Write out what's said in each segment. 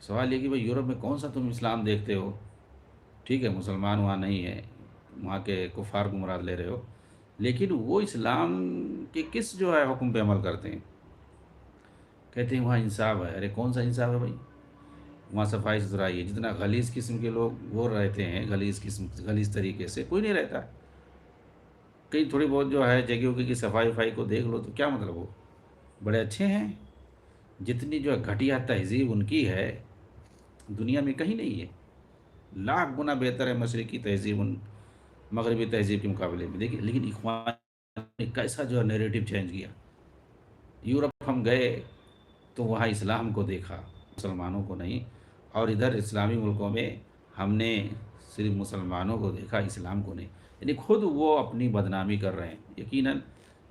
سوال یہ کہ بھائی یورپ میں کون سا تم اسلام دیکھتے ہو؟ ٹھیک ہے، مسلمان وہاں نہیں ہے، وہاں کے کفار کو مراد لے رہے ہو، لیکن وہ اسلام کے کس جو ہے حکم پہ عمل کرتے ہیں؟ کہتے ہیں وہاں انصاف ہے۔ ارے کون سا انصاف ہے بھائی؟ وہاں صفائی ستھرائی ہے، جتنا غلیظ قسم کے لوگ وہ رہتے ہیں، غلیظ طریقے سے کوئی نہیں رہتا۔ کئی تھوڑی بہت جو ہے جگہ کی صفائی وفائی کو دیکھ لو تو کیا مطلب ہو، بڑے اچھے ہیں۔ جتنی جو ہے گھٹیا تہذیب ان کی ہے، دنیا میں کہیں نہیں ہے، لاکھ گنا بہتر ہے مشرقی تہذیب ان مغربی تہذیب کے مقابلے میں۔ دیکھیے لیکن اخوان نے کیسا جو ہے نیریٹو چینج کیا۔ یورپ ہم گئے تو وہاں اسلام کو دیکھا، مسلمانوں کو نہیں، اور ادھر اسلامی ملکوں میں ہم نے صرف مسلمانوں کو دیکھا، اسلام کو نہیں، یعنی خود وہ اپنی بدنامی کر رہے ہیں۔ یقیناً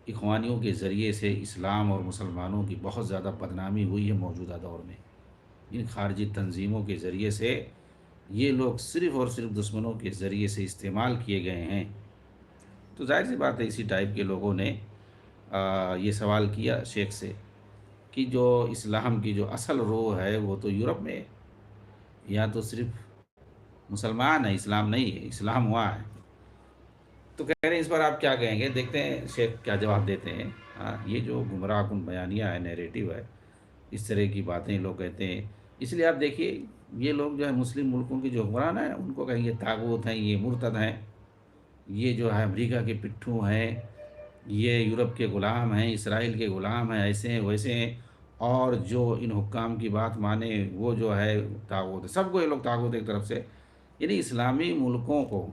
اخوانیوں کے ذریعے سے اسلام اور مسلمانوں کی بہت زیادہ بدنامی ہوئی ہے موجودہ دور میں۔ ان خارجی تنظیموں کے ذریعے سے یہ لوگ صرف اور صرف دشمنوں کے ذریعے سے استعمال کیے گئے ہیں۔ تو ظاہر سی بات ہے اسی ٹائپ کے لوگوں نے یہ سوال کیا شیخ سے کہ جو اسلام کی جو اصل روح ہے وہ تو یورپ میں ہے، یہاں تو صرف مسلمان ہے، اسلام نہیں ہے، اسلام وہاں ہے۔ تو کہہ رہے ہیں اس پر آپ کیا کہیں گے؟ دیکھتے ہیں شیخ کیا جواب دیتے ہیں۔ ہاں، یہ جو گمراہ کن بیانیہ ہے، نیریٹو ہے، اس طرح کی باتیں لوگ کہتے ہیں۔ اس لیے آپ دیکھیے یہ لوگ جو ہے مسلم ملکوں کے جو حکمران ہیں ان کو کہیں گے طاغوت ہیں، یہ مرتد ہیں، یہ جو ہے امریکہ کے پٹھو ہیں، یہ یورپ کے غلام ہیں، اسرائیل کے غلام ہیں، ایسے ہیں ویسے ہیں، اور جو ان حکام کی بات مانے وہ جو ہے طاغوت ہے۔ سب کو یہ لوگ طاغوت ایک طرف سے، یعنی اسلامی ملکوں کو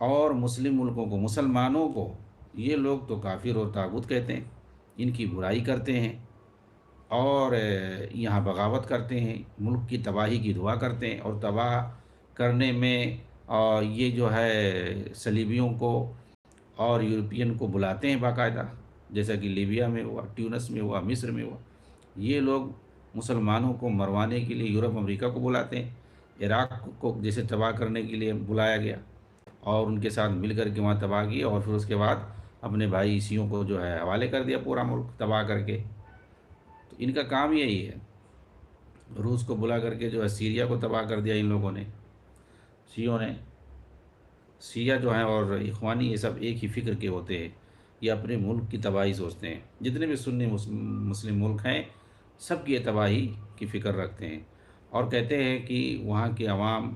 اور مسلم ملکوں کو، مسلمانوں کو یہ لوگ تو کافر اور طاغوت کہتے ہیں، ان کی برائی کرتے ہیں اور یہاں بغاوت کرتے ہیں، ملک کی تباہی کی دعا کرتے ہیں، اور تباہ کرنے میں یہ جو ہے صلیبیوں کو اور یورپین کو بلاتے ہیں باقاعدہ، جیسا کہ لیبیا میں ہوا، ٹیونس میں ہوا، مصر میں ہوا۔ یہ لوگ مسلمانوں کو مروانے کے لیے یورپ امریکہ کو بلاتے ہیں، عراق کو جیسے تباہ کرنے کے لیے بلایا گیا اور ان کے ساتھ مل کر کے وہاں تباہ کیا، اور پھر اس کے بعد اپنے بھائی عیسیوں کو جو ہے حوالے کر دیا پورا ملک تباہ کر کے۔ تو ان کا کام یہی ہے، روس کو بلا کر کے جو ہے سیریا کو تباہ کر دیا ان لوگوں نے، شیعوں نے۔ شیعہ جو ہیں اور اخوانی یہ سب ایک ہی فکر کے ہوتے ہیں، یہ اپنے ملک کی تباہی سوچتے ہیں۔ جتنے بھی سنی مسلم ملک ہیں سب کی یہ تباہی کی فکر رکھتے ہیں، اور کہتے ہیں کہ وہاں کے عوام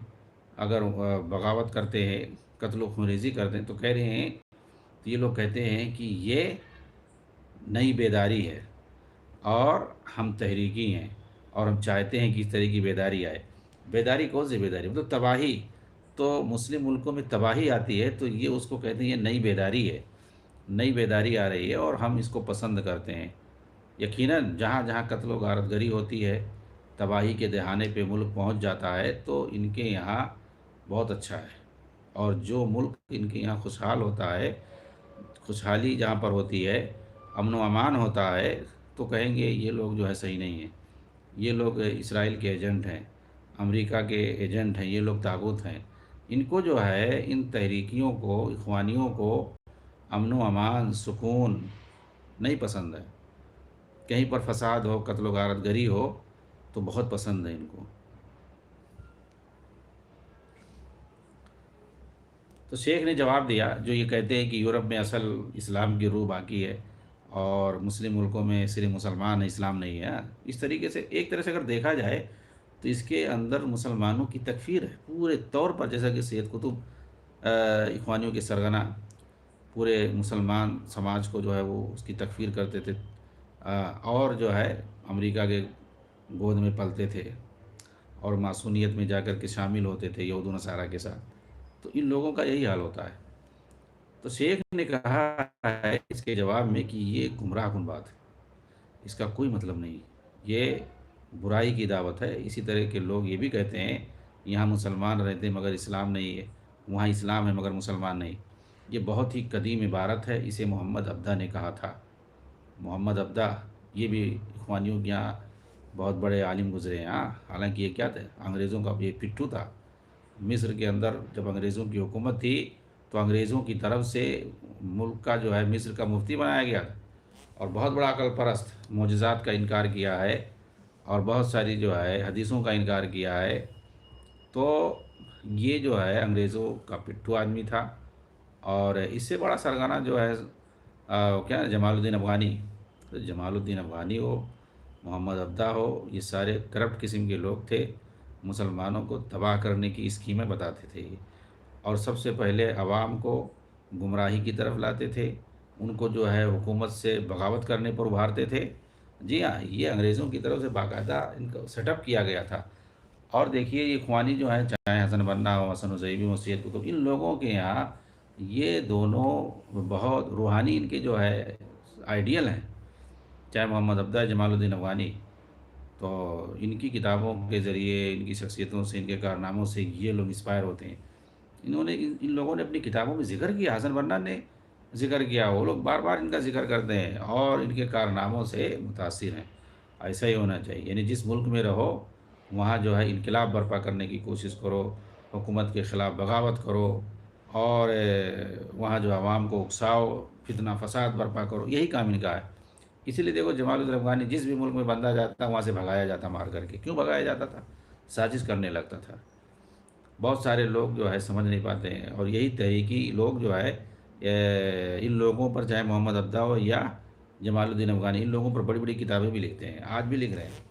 اگر بغاوت کرتے ہیں، قتل و خونریزی کرتے ہیں، تو کہہ رہے ہیں، تو یہ لوگ کہتے ہیں کہ یہ نئی بیداری ہے اور ہم تحریکی ہیں اور ہم چاہتے ہیں کہ اس طرح کی بیداری آئے۔ بیداری کون سی بیداری؟ مطلب تباہی۔ تو مسلم ملکوں میں تباہی آتی ہے تو یہ اس کو کہتے ہیں یہ نئی بیداری ہے، نئی بیداری آ رہی ہے اور ہم اس کو پسند کرتے ہیں۔ یقیناً جہاں جہاں قتل و غارت گری ہوتی ہے، تباہی کے دہانے پہ ملک پہنچ جاتا ہے تو ان کے یہاں بہت اچھا ہے، اور جو ملک ان کے یہاں خوشحال ہوتا ہے، خوشحالی جہاں پر ہوتی ہے، امن و امان ہوتا ہے، تو کہیں گے یہ لوگ جو ہے صحیح نہیں ہیں، یہ لوگ اسرائیل کے ایجنٹ ہیں، امریکہ کے ایجنٹ ہیں، یہ لوگ طاغوت ہیں۔ ان کو جو ہے ان تحریکیوں کو، اخوانیوں کو امن و امان، سکون نہیں پسند ہے، کہیں پر فساد ہو، قتل و غارت گری ہو تو بہت پسند ہے ان کو۔ تو شیخ نے جواب دیا جو یہ کہتے ہیں کہ یورپ میں اصل اسلام کی روح باقی ہے اور مسلم ملکوں میں صرف مسلمان ہیں، اسلام نہیں ہے۔ اس طریقے سے ایک طرح سے اگر دیکھا جائے تو اس کے اندر مسلمانوں کی تکفیر ہے پورے طور پر، جیسا کہ سید قطب اخوانیوں کے سرغنہ پورے مسلمان سماج کو جو ہے وہ اس کی تکفیر کرتے تھے، اور جو ہے امریکہ کے گود میں پلتے تھے اور معصونیت میں جا کر کے شامل ہوتے تھے یہود و نصارہ کے ساتھ۔ تو ان لوگوں کا یہی حال ہوتا ہے۔ تو شیخ نے کہا ہے اس کے جواب میں کہ یہ گمراہ کن بات ہے، اس کا کوئی مطلب نہیں، یہ برائی کی دعوت ہے۔ اسی طرح کے لوگ یہ بھی کہتے ہیں یہاں مسلمان رہتے ہیں مگر اسلام نہیں ہے، وہاں اسلام ہے مگر مسلمان نہیں۔ یہ بہت ہی قدیم عبارت ہے، اسے محمد عبدہ نے کہا تھا۔ محمد عبدہ یہ بھی اخوانیوں کے یہاں بہت بڑے عالم گزرے ہیں۔ ہاں، حالانکہ یہ کیا تھا، انگریزوں کا یہ پٹھو تھا۔ مصر کے اندر جب انگریزوں کی حکومت تھی تو انگریزوں کی طرف سے ملک کا جو ہے مصر کا مفتی بنایا گیا تھا، اور بہت بڑا عقل پرست، معجزات کا انکار کیا ہے اور بہت ساری جو ہے حدیثوں کا انکار کیا ہے، تو یہ جو ہے انگریزوں کا پٹھو آدمی تھا۔ اور اس سے بڑا سرگنا جو ہے کیا جمال الدین افغانی، تو جمال الدین افغانی ہو، محمد عبدہ ہو، یہ سارے کرپٹ قسم کے لوگ تھے، مسلمانوں کو تباہ کرنے کی اسکیمیں بتاتے تھے یہ، اور سب سے پہلے عوام کو گمراہی کی طرف لاتے تھے، ان کو جو ہے حکومت سے بغاوت کرنے پر ابھارتے تھے۔ جی ہاں، یہ انگریزوں کی طرف سے باقاعدہ ان کا سیٹ اپ کیا گیا تھا۔ اور دیکھیے یہ اخوانی جو ہیں، چاہے حسن بننا ہو، حسن حزیبی ہو، سید قطب، ان لوگوں کے یہاں یہ دونوں بہت روحانی ان کے جو ہے آئیڈیل ہیں، چاہے محمد عبدہ، جمال الدین افغانی۔ تو ان کی کتابوں کے ذریعے، ان کی شخصیتوں سے، ان کے کارناموں سے یہ لوگ انسپائر ہوتے ہیں۔ انہوں نے ان لوگوں نے اپنی کتابوں میں ذکر کیا، حسن بننا نے ذکر کیا، وہ لوگ بار بار ان کا ذکر کرتے ہیں اور ان کے کارناموں سے متاثر ہیں۔ ایسا ہی ہونا چاہیے، یعنی جس ملک میں رہو وہاں جو ہے انقلاب برپا کرنے کی کوشش کرو، حکومت کے خلاف بغاوت کرو، اور وہاں جو عوام کو اکساؤ، فتنہ فساد برپا کرو، یہی کام ان کا ہے۔ اسی لیے دیکھو جمال الدین افغانی جس بھی ملک میں بندہ جاتا وہاں سے بھگایا جاتا مار کر کے۔ کیوں بھگایا جاتا تھا؟ سازش کرنے لگتا تھا۔ بہت سارے لوگ جو ہے سمجھ نہیں پاتے ہیں، اور یہی تحریکی لوگ جو ہے ان لوگوں پر، چاہے محمد عبدہ ہو یا جمال الدین افغانی، ان لوگوں پر بڑی بڑی کتابیں بھی لکھتے ہیں، آج بھی لکھ رہے ہیں۔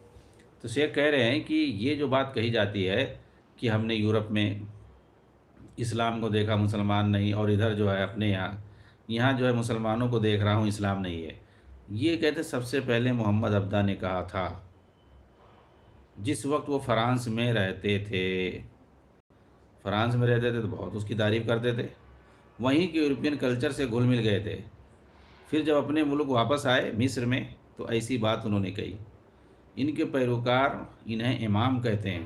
تو شیخ کہہ رہے ہیں کہ یہ جو بات کہی جاتی ہے کہ ہم نے یورپ میں اسلام کو دیکھا، مسلمان نہیں، اور ادھر جو ہے اپنے یہاں جو ہے مسلمانوں کو دیکھ رہا ہوں، اسلام نہیں ہے، یہ کہتے سب سے پہلے محمد عبدہ نے کہا تھا، جس وقت وہ فرانس میں رہتے تھے۔ فرانس میں رہتے تھے تو بہت اس کی تعریف کرتے تھے، وہیں کے یورپین کلچر سے گھل مل گئے تھے۔ پھر جب اپنے ملک واپس آئے مصر میں، تو ایسی بات انہوں نے کہی۔ ان کے پیروکار انہیں امام کہتے ہیں،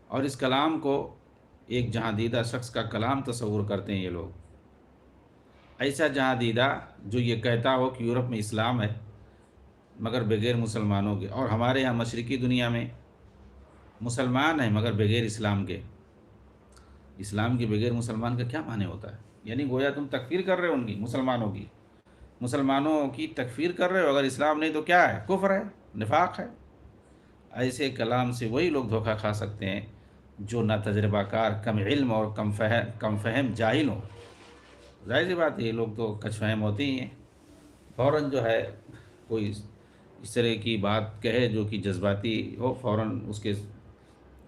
اور اس کلام کو ایک جہاں دیدہ شخص کا کلام تصور کرتے ہیں یہ لوگ، ایسا جہاں دیدہ جو یہ کہتا ہو کہ یورپ میں اسلام ہے مگر بغیر مسلمانوں کے، اور ہمارے یہاں مشرقی دنیا میں مسلمان ہیں مگر بغیر اسلام کے۔ اسلام کے بغیر مسلمان کا کیا معنی ہوتا ہے؟ یعنی گویا تم تکفیر کر رہے ہو ان کی، مسلمانوں کی تکفیر کر رہے ہو، اگر اسلام نہیں تو کیا ہے؟ کفر ہے، نفاق ہے۔ ایسے کلام سے وہی لوگ دھوکہ کھا سکتے ہیں جو نہ تجربہ کار، کم علم اور کم فہم جاہل ہوں۔ ظاہر سی بات ہے، یہ لوگ تو کچھ فہم ہوتے ہی ہیں، فوراً جو ہے کوئی اس طرح کی بات کہے جو کہ جذباتی ہو، فوراً اس کے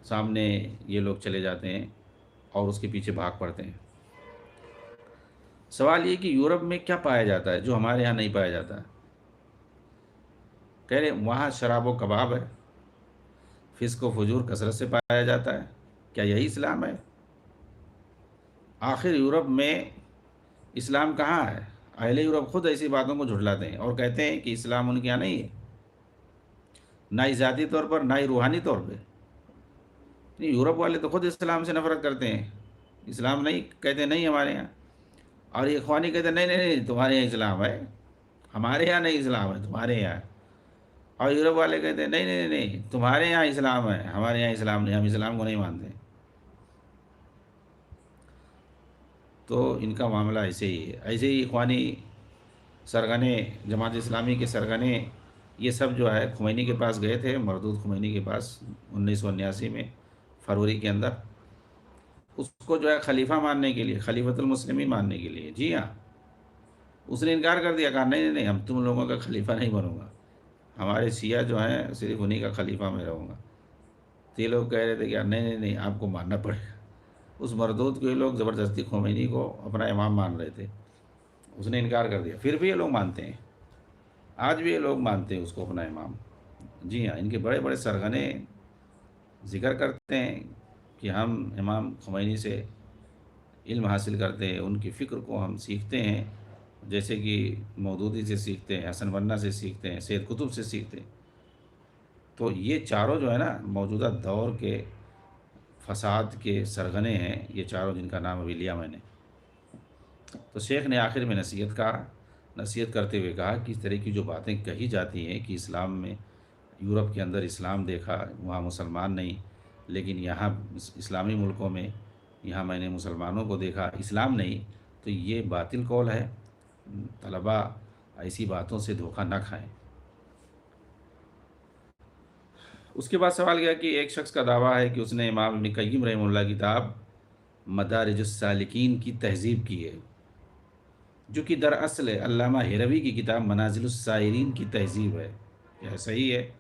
سامنے یہ لوگ چلے جاتے ہیں اور اس کے پیچھے بھاگ پڑتے ہیں۔ سوال یہ کہ یورپ میں کیا پایا جاتا ہے جو ہمارے یہاں نہیں پایا جاتا ہے؟ کہہ رہے وہاں شراب و کباب ہے، فسق و فجور کثرت سے پایا جاتا ہے، کیا یہی اسلام ہے؟ آخر یورپ میں اسلام کہاں ہے؟ اہل یورپ خود ایسی باتوں کو جھٹلاتے ہیں اور کہتے ہیں کہ اسلام ان کے یہاں نہیں ہے، نہ ہی ذاتی طور پر نہ ہی روحانی طور پہ۔ یورپ والے تو خود اسلام سے نفرت کرتے ہیں، اسلام نہیں کہتے، نہیں ہمارے یہاں۔ اور یہ اخوانی کہتے ہیں نہیں نہیں نہیں، تمہارے یہاں اسلام ہے، ہمارے یہاں نہیں اسلام ہے، تمہارے یہاں۔ اور یورپ والے کہتے ہیں نہیں نہیں نہیں، تمہارے یہاں اسلام ہے، ہمارے یہاں اسلام نہیں، ہم اسلام کو نہیں مانتے۔ تو ان کا معاملہ ایسے ہی ہے۔ ایسے ہی اخوانی سرگنے، جماعت اسلامی کے سرگنے، یہ سب جو ہے خمینی کے پاس گئے تھے، مردود خمینی کے پاس 1979 میں فروری کے اندر، اس کو جو ہے خلیفہ ماننے کے لیے، خلیفۃ المسلمین ماننے کے لیے۔ جی ہاں، اس نے انکار کر دیا، کہا نہیں نہیں نہیں، ہم تم لوگوں کا خلیفہ نہیں بنوں گا، ہمارے شیعہ جو ہیں صرف انہی کا خلیفہ میں رہوں گا۔ تو یہ لوگ کہہ رہے تھے کہ نہیں نہیں نہیں، آپ کو ماننا پڑے گا۔ اس مردود کو یہ لوگ زبردستی خمینی کو اپنا امام مان رہے تھے، اس نے انکار کر دیا، پھر بھی یہ لوگ مانتے ہیں، آج بھی یہ لوگ مانتے ہیں اس کو اپنا امام۔ جی ہاں، ان کے بڑے بڑے سرغنے ذکر کرتے ہیں کہ ہم امام خمینی سے علم حاصل کرتے ہیں، ان کی فکر کو ہم سیکھتے ہیں، جیسے کہ مودودی سے سیکھتے ہیں، حسن بننا سے سیکھتے ہیں، سید قطب سے سیکھتے ہیں۔ تو یہ چاروں جو ہے نا موجودہ دور کے فساد کے سرغنے ہیں، یہ چاروں جن کا نام ابھی لیا میں نے۔ تو شیخ نے آخر میں نصیحت کرتے ہوئے کہا کہ اس طرح کی جو باتیں کہی جاتی ہیں کہ اسلام میں، یورپ کے اندر اسلام دیکھا، وہاں مسلمان نہیں، لیکن یہاں اسلامی ملکوں میں یہاں میں نے مسلمانوں کو دیکھا، اسلام نہیں، تو یہ باطل قول ہے۔ طلباء ایسی باتوں سے دھوکہ نہ کھائیں۔ اس کے بعد سوال کیا کہ ایک شخص کا دعویٰ ہے کہ اس نے امام ابن قیم رحمہ اللہ کی کتاب مدارج السالکین کی تہذیب کی ہے، جو کہ دراصل علامہ ہیروی کی کتاب منازل السائرین کی تہذیب ہے۔ کیا صحیح ہے؟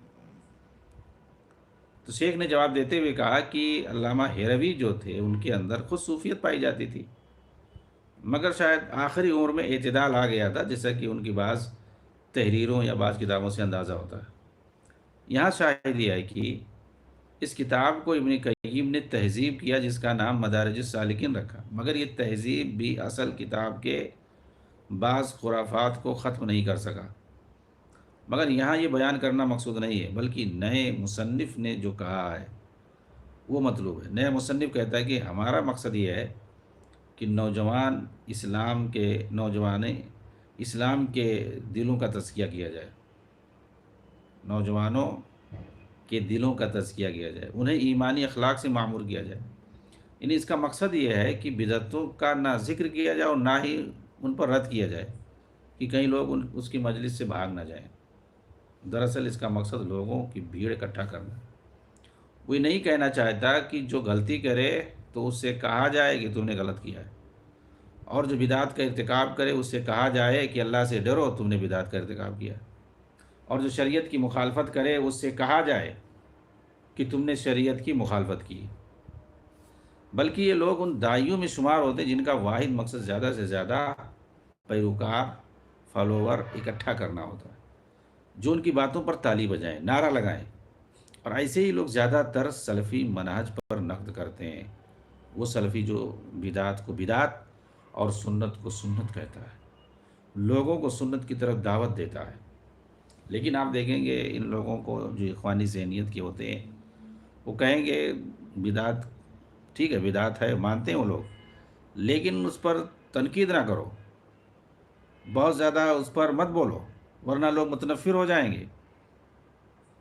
تو شیخ نے جواب دیتے ہوئے کہا کہ علامہ ہیروی جو تھے ان کے اندر خود صوفیت پائی جاتی تھی، مگر شاید آخری عمر میں اعتدال آ گیا تھا، جیسا کہ ان کی بعض تحریروں یا بعض کتابوں سے اندازہ ہوتا ہے۔ یہاں شاہد یہ ہے کہ اس کتاب کو ابن قیم نے تہذیب کیا، جس کا نام مدارج السالکین رکھا، مگر یہ تہذیب بھی اصل کتاب کے بعض خرافات کو ختم نہیں کر سکا۔ مگر یہاں یہ بیان کرنا مقصود نہیں ہے، بلکہ نئے مصنف نے جو کہا ہے وہ مطلوب ہے۔ نئے مصنف کہتا ہے کہ ہمارا مقصد یہ ہے کہ نوجوان اسلام کے دلوں کا تزکیہ کیا جائے، نوجوانوں کے دلوں کا تزکیہ کیا جائے، انہیں ایمانی اخلاق سے معمور کیا جائے۔ یعنی اس کا مقصد یہ ہے کہ بدعتوں کا نہ ذکر کیا جائے اور نہ ہی ان پر رد کیا جائے کہ کئی لوگ اس کی مجلس سے بھاگ نہ جائیں۔ دراصل اس کا مقصد لوگوں کی بھیڑ اکٹھا کرنا۔ وہ یہ نہیں کہنا چاہتا کہ جو غلطی کرے تو اس سے کہا جائے کہ تم نے غلط کیا ہے، اور جو بدعت کا ارتکاب کرے اس سے کہا جائے کہ اللہ سے ڈرو، تم نے بدعت کا ارتکاب کیا، اور جو شریعت کی مخالفت کرے اس سے کہا جائے کہ تم نے شریعت کی مخالفت کی۔ بلکہ یہ لوگ ان داعیوں میں شمار ہوتے ہیں جن کا واحد مقصد زیادہ سے زیادہ پیروکار، فالوور اکٹھا کرنا ہوتا ہے، جو ان کی باتوں پر تالی بجائیں، نعرہ لگائیں۔ اور ایسے ہی لوگ زیادہ تر سلفی منہج پر نقد کرتے ہیں، وہ سلفی جو بدعت کو بدعت اور سنت کو سنت کہتا ہے، لوگوں کو سنت کی طرف دعوت دیتا ہے۔ لیکن آپ دیکھیں گے ان لوگوں کو جو اخوانی ذہنیت کے ہوتے ہیں، وہ کہیں گے بدعت ٹھیک ہے، بدعت ہے، مانتے ہیں وہ لوگ، لیکن اس پر تنقید نہ کرو، بہت زیادہ اس پر مت بولو، ورنہ لوگ متنفر ہو جائیں گے۔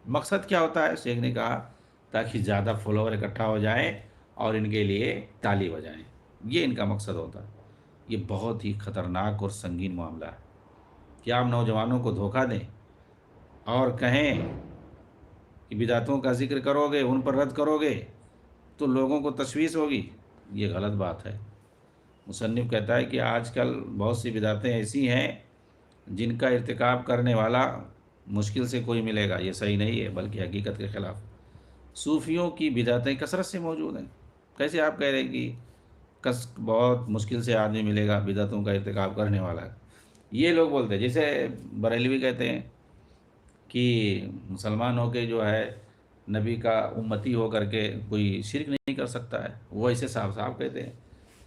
مقصد کیا ہوتا ہے؟ شیخ نے کہا تاکہ زیادہ فالوور اکٹھا ہو جائیں اور ان کے لیے تالی بجائیں، یہ ان کا مقصد ہوتا ہے۔ یہ بہت ہی خطرناک اور سنگین معاملہ ہے کہ آپ نوجوانوں کو دھوکہ دیں اور کہیں کہ بدعتوں کا ذکر کرو گے، ان پر رد کرو گے تو لوگوں کو تشویش ہوگی۔ یہ غلط بات ہے۔ مصنف کہتا ہے کہ آج کل بہت سی بدعتیں ایسی ہیں جن کا ارتکاب کرنے والا مشکل سے کوئی ملے گا، یہ صحیح نہیں ہے بلکہ حقیقت کے خلاف۔ صوفیوں کی بدعتیں کثرت سے موجود ہیں، کیسے آپ کہہ رہے ہیں کہ بہت مشکل سے آدمی ملے گا بدعتوں کا ارتکاب کرنے والا؟ یہ لوگ بولتے ہیں، جیسے بریلوی کہتے ہیں کہ مسلمان ہو کے جو ہے نبی کا امتی ہو کر کے کوئی شرک نہیں کر سکتا ہے، وہ ایسے صاف صاف کہتے ہیں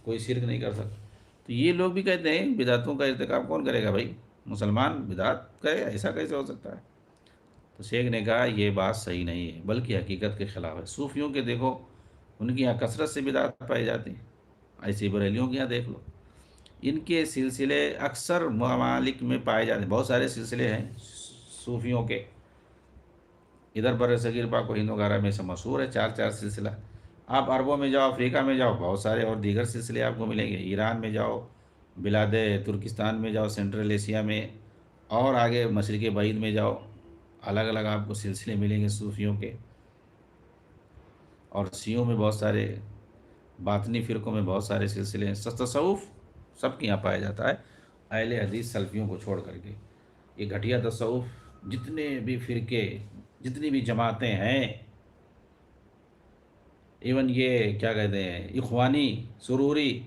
کوئی شرک نہیں کر سکتا۔ تو یہ لوگ بھی کہتے ہیں بدعتوں کا ارتکاب کون کرے گا بھائی؟ مسلمان بدعت کرے، ایسا کیسے ہو سکتا ہے؟ تو شیخ نے کہا یہ بات صحیح نہیں ہے بلکہ حقیقت کے خلاف ہے۔ صوفیوں کے دیکھو، ان کی یہاں کثرت سے بدعت پائی جاتی ہیں، ایسی بریلیوں کے یہاں دیکھ لو، ان کے سلسلے اکثر ممالک میں پائے جاتے ہیں۔ بہت سارے سلسلے ہیں صوفیوں کے، ادھر بر صغیر پاک و ہند وغیرہ میں سے مشہور ہے 4 سلسلہ۔ آپ عربوں میں جاؤ، افریقہ میں جاؤ، بہت سارے اور دیگر سلسلے آپ کو ملیں گے۔ ایران میں جاؤ، بلاد ترکستان میں جاؤ، سینٹرل ایشیا میں، اور آگے مشرق بعید میں جاؤ، الگ الگ آپ کو سلسلے ملیں گے صوفیوں کے۔ اور شیعوں میں بہت سارے، باطنی فرقوں میں بہت سارے سلسلے ہیں۔ تصوف سب کے یہاں پایا جاتا ہے، اہل حدیث سلفیوں کو چھوڑ کر کے۔ یہ گھٹیا تصوف جتنے بھی فرقے، جتنی بھی جماعتیں ہیں، ایون یہ کیا کہتے ہیں اخوانی، سروری،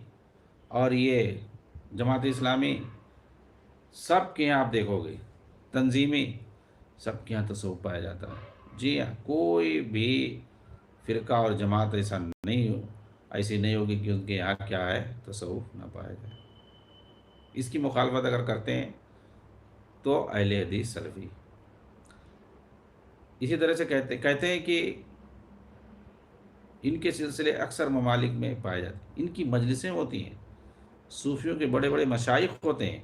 اور یہ جماعت اسلامی، سب کے یہاں آپ دیکھو گے، تنظیمی، سب کے یہاں تصوف پایا جاتا ہے۔ جی ہاں، کوئی بھی فرقہ اور جماعت ایسی نہیں ہوگی کہ ان کے یہاں کیا ہے، تصوف نہ پایا جائے۔ اس کی مخالفت اگر کرتے ہیں تو اہل حدیث سلفی۔ اسی طرح سے کہتے ہیں کہ ان کے سلسلے اکثر ممالک میں پائے جاتے ہیں، ان کی مجلسیں ہوتی ہیں، صوفیوں کے بڑے بڑے مشائخ ہوتے ہیں۔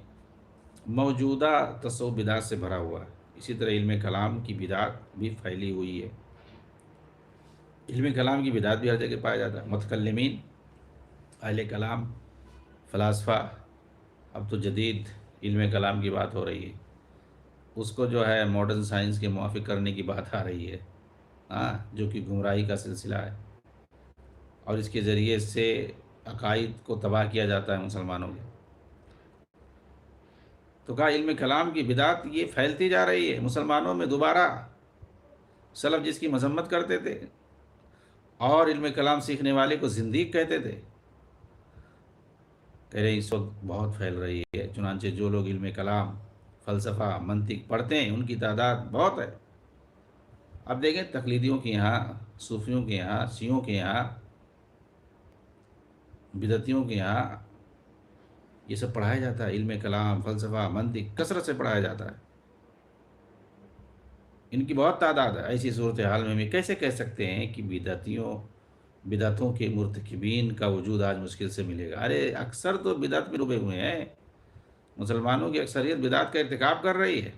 موجودہ تصوف بدعت سے بھرا ہوا ہے۔ اسی طرح علم کلام کی بدعت بھی پھیلی ہوئی ہے، علم کلام کی بدعت بھی ہر جگہ پایا جاتا ہے۔ متکلمین، اہل کلام، فلاسفہ، اب تو جدید علم کلام کی بات ہو رہی ہے، اس کو جو ہے ماڈرن سائنس کے موافق کرنے کی بات آ رہی ہے۔ ہاں، جو کہ گمراہی کا سلسلہ ہے، اور اس کے ذریعے سے عقائد کو تباہ کیا جاتا ہے مسلمانوں کے۔ تو کہا علم کلام کی بدعت یہ پھیلتی جا رہی ہے مسلمانوں میں دوبارہ۔ سلف جس کی مذمت کرتے تھے اور علم کلام سیکھنے والے کو زندیق کہتے تھے، کہہ رہے اس وقت بہت پھیل رہی ہے، چنانچہ جو لوگ علم کلام، فلسفہ، منطق پڑھتے ہیں ان کی تعداد بہت ہے۔ اب دیکھیں تقلیدیوں کے یہاں، صوفیوں کے یہاں، شیعوں کے یہاں، بدعتیوں کے یہاں یہ سب پڑھایا جاتا ہے، علم کلام، فلسفہ، منطق کثرت سے پڑھایا جاتا ہے۔ ان کی بہت تعداد ہے۔ ایسی صورتحال میں بھی کیسے کہہ سکتے ہیں کہ بدعتوں کے مرتکبین کا وجود آج مشکل سے ملے گا؟ ارے اکثر تو بدعت میں ڈوبے ہوئے ہیں، مسلمانوں کی اکثریت بدعت کا ارتکاب کر رہی ہے،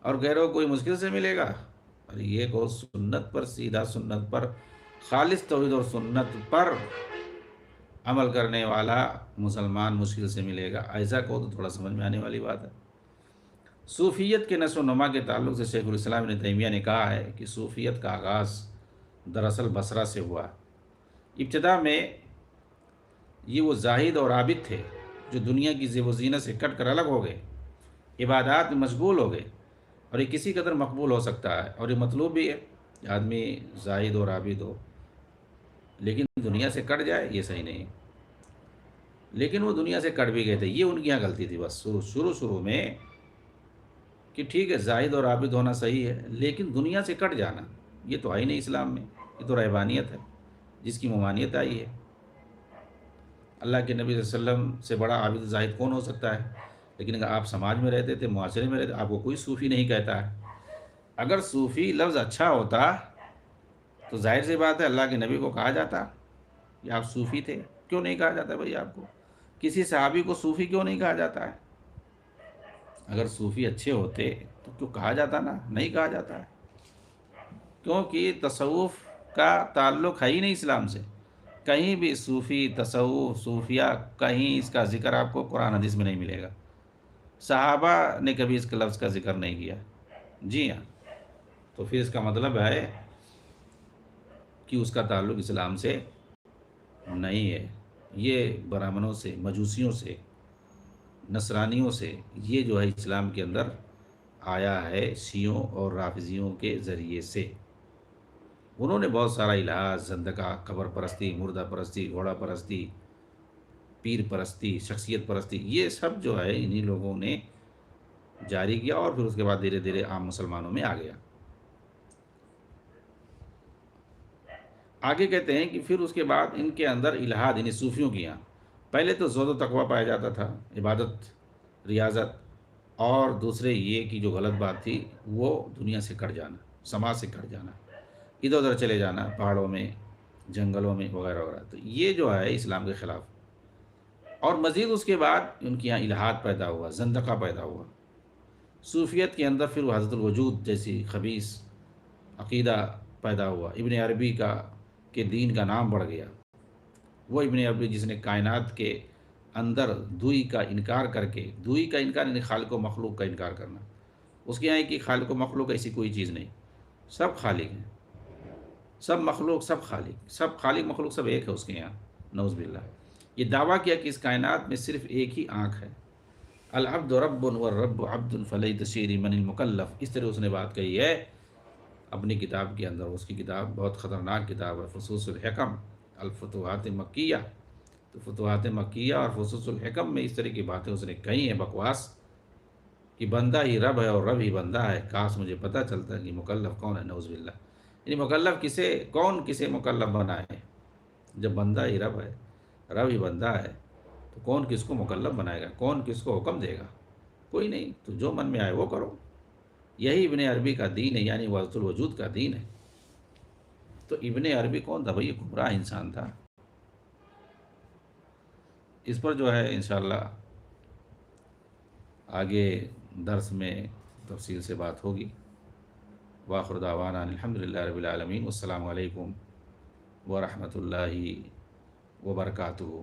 اور کہہ رہے ہو کوئی مشکل سے ملے گا؟ اور یہ کو سنت پر، سیدھا سنت پر، خالص توحید اور سنت پر عمل کرنے والا مسلمان مشکل سے ملے گا، ایسا کو تو تھوڑا سمجھ میں آنے والی بات ہے۔ صوفیت کے نشو و نما کے تعلق سے شیخ الاسلام ابن تیمیہ نے کہا ہے کہ صوفیت کا آغاز دراصل بصرہ سے ہوا۔ ابتدا میں یہ وہ زاہد اور عابد تھے جو دنیا کی زیب و زینت سے کٹ کر الگ ہو گئے، عبادات میں مشغول ہو گئے، اور یہ کسی قدر مقبول ہو سکتا ہے اور یہ مطلوب بھی ہے کہ آدمی زاہد اور عابد ہو، لیکن دنیا سے کٹ جائے یہ صحیح نہیں۔ لیکن وہ دنیا سے کٹ بھی گئے تھے، یہ ان کی یہاں غلطی تھی بس شروع میں، کہ ٹھیک ہے زاہد اور عابد ہونا صحیح ہے، لیکن دنیا سے کٹ جانا یہ تو آئی نہیں اسلام میں، یہ تو رہبانیت ہے جس کی ممانعت آئی ہے۔ اللہ کے نبی صلی اللہ علیہ وسلم سے بڑا عابد زاہد کون ہو سکتا ہے؟ لیکن اگر آپ سماج میں رہتے تھے، معاشرے میں رہتے، آپ کو کوئی صوفی نہیں کہتا ہے۔ اگر صوفی لفظ اچھا ہوتا تو ظاہر سی بات ہے اللہ کے نبی کو کہا جاتا کہ آپ صوفی تھے۔ کیوں نہیں کہا جاتا بھائی آپ کو؟ کسی صحابی کو صوفی کیوں نہیں کہا جاتا ہے؟ اگر صوفی اچھے ہوتے تو کیوں کہا جاتا؟ نا نہیں کہا جاتا ہے، کیونکہ تصوف کا تعلق ہے ہی نہیں اسلام سے۔ کہیں بھی صوفی، تصوف، صوفیہ، کہیں اس کا ذکر آپ کو قرآن حدیث میں نہیں ملے گا۔ صحابہ نے کبھی اس کے لفظ کا ذکر نہیں کیا۔ جی ہاں، تو پھر اس کا مطلب ہے کہ اس کا تعلق اسلام سے نہیں ہے۔ یہ برہمنوں سے، مجوسیوں سے، نصرانیوں سے، یہ جو ہے اسلام کے اندر آیا ہے شیعوں اور رافضیوں کے ذریعے سے۔ انہوں نے بہت سارا الہات، زندقہ، قبر پرستی، مردہ پرستی، گھوڑا پرستی، پیر پرستی، شخصیت پرستی، یہ سب جو ہے انہی لوگوں نے جاری کیا، اور پھر اس کے بعد دھیرے دھیرے عام مسلمانوں میں آ گیا۔ آگے کہتے ہیں کہ پھر اس کے بعد ان کے اندر الہاد، یعنی صوفیوں کی یہاں پہلے تو زہد و تقویٰ پایا جاتا تھا، عبادت، ریاضت، اور دوسرے یہ کہ جو غلط بات تھی وہ دنیا سے کٹ جانا، سماج سے کٹ جانا، ادھر ادھر چلے جانا، پہاڑوں میں، جنگلوں میں، وغیرہ وغیرہ، تو یہ جو ہے اسلام کے خلاف۔ اور مزید اس کے بعد ان کے یہاں الہاد پیدا ہوا، زندقہ پیدا ہوا۔ صوفیت کے اندر پھر وہ حضرت الوجود جیسی خبیث عقیدہ پیدا ہوا، ابن عربی کے دین کا نام بڑھ گیا۔ وہ ابن عربی جس نے کائنات کے اندر دوئی کا انکار کر کے، دوئی کا انکار یعنی خالق و مخلوق کا انکار کرنا، اس کے یہاں ہے کہ خالق و مخلوق ایسی کوئی چیز نہیں، سب خالق ہیں، سب مخلوق، سب خالق، سب خالق مخلوق سب ایک ہے اس کے یہاں، نعوذ باللہ۔ یہ دعویٰ کیا کہ اس کائنات میں صرف ایک ہی آنکھ ہے، العبد رب والرب عبد فلیت شیر من المکلف، اس طرح اس نے بات کہی ہے اپنی کتاب کے اندر۔ اس کی کتاب بہت خطرناک کتاب ہے، فصوص الحکم، الفتوحات مکیہ۔ تو فتوحات مکیہ اور فصوص الحکم میں اس طرح کی باتیں اس نے کہی ہیں بکواس، کہ بندہ ہی رب ہے اور رب ہی بندہ ہے، کاش مجھے پتہ چلتا کہ مکلف کون ہے، نعوذ باللہ۔ یعنی مکلف کسے، کون کسے مکلف بنائے؟ جب بندہ ہی رب ہے، رب ہی بندہ ہے، تو کون کس کو مکلف بنائے گا؟ کون کس کو حکم دے گا؟ کوئی نہیں، تو جو من میں آئے وہ کرو۔ یہی ابن عربی کا دین ہے، یعنی وحدت الوجود کا دین ہے۔ تو ابن عربی کون تھا بھائی؟ یہ گمراہ انسان تھا۔ اس پر جو ہے انشاءاللہ آگے درس میں تفصیل سے بات ہوگی۔ وآخر دعوانا الحمدللہ رب العالمین، والسلام علیکم ورحمۃ اللہ وبرکاتہ۔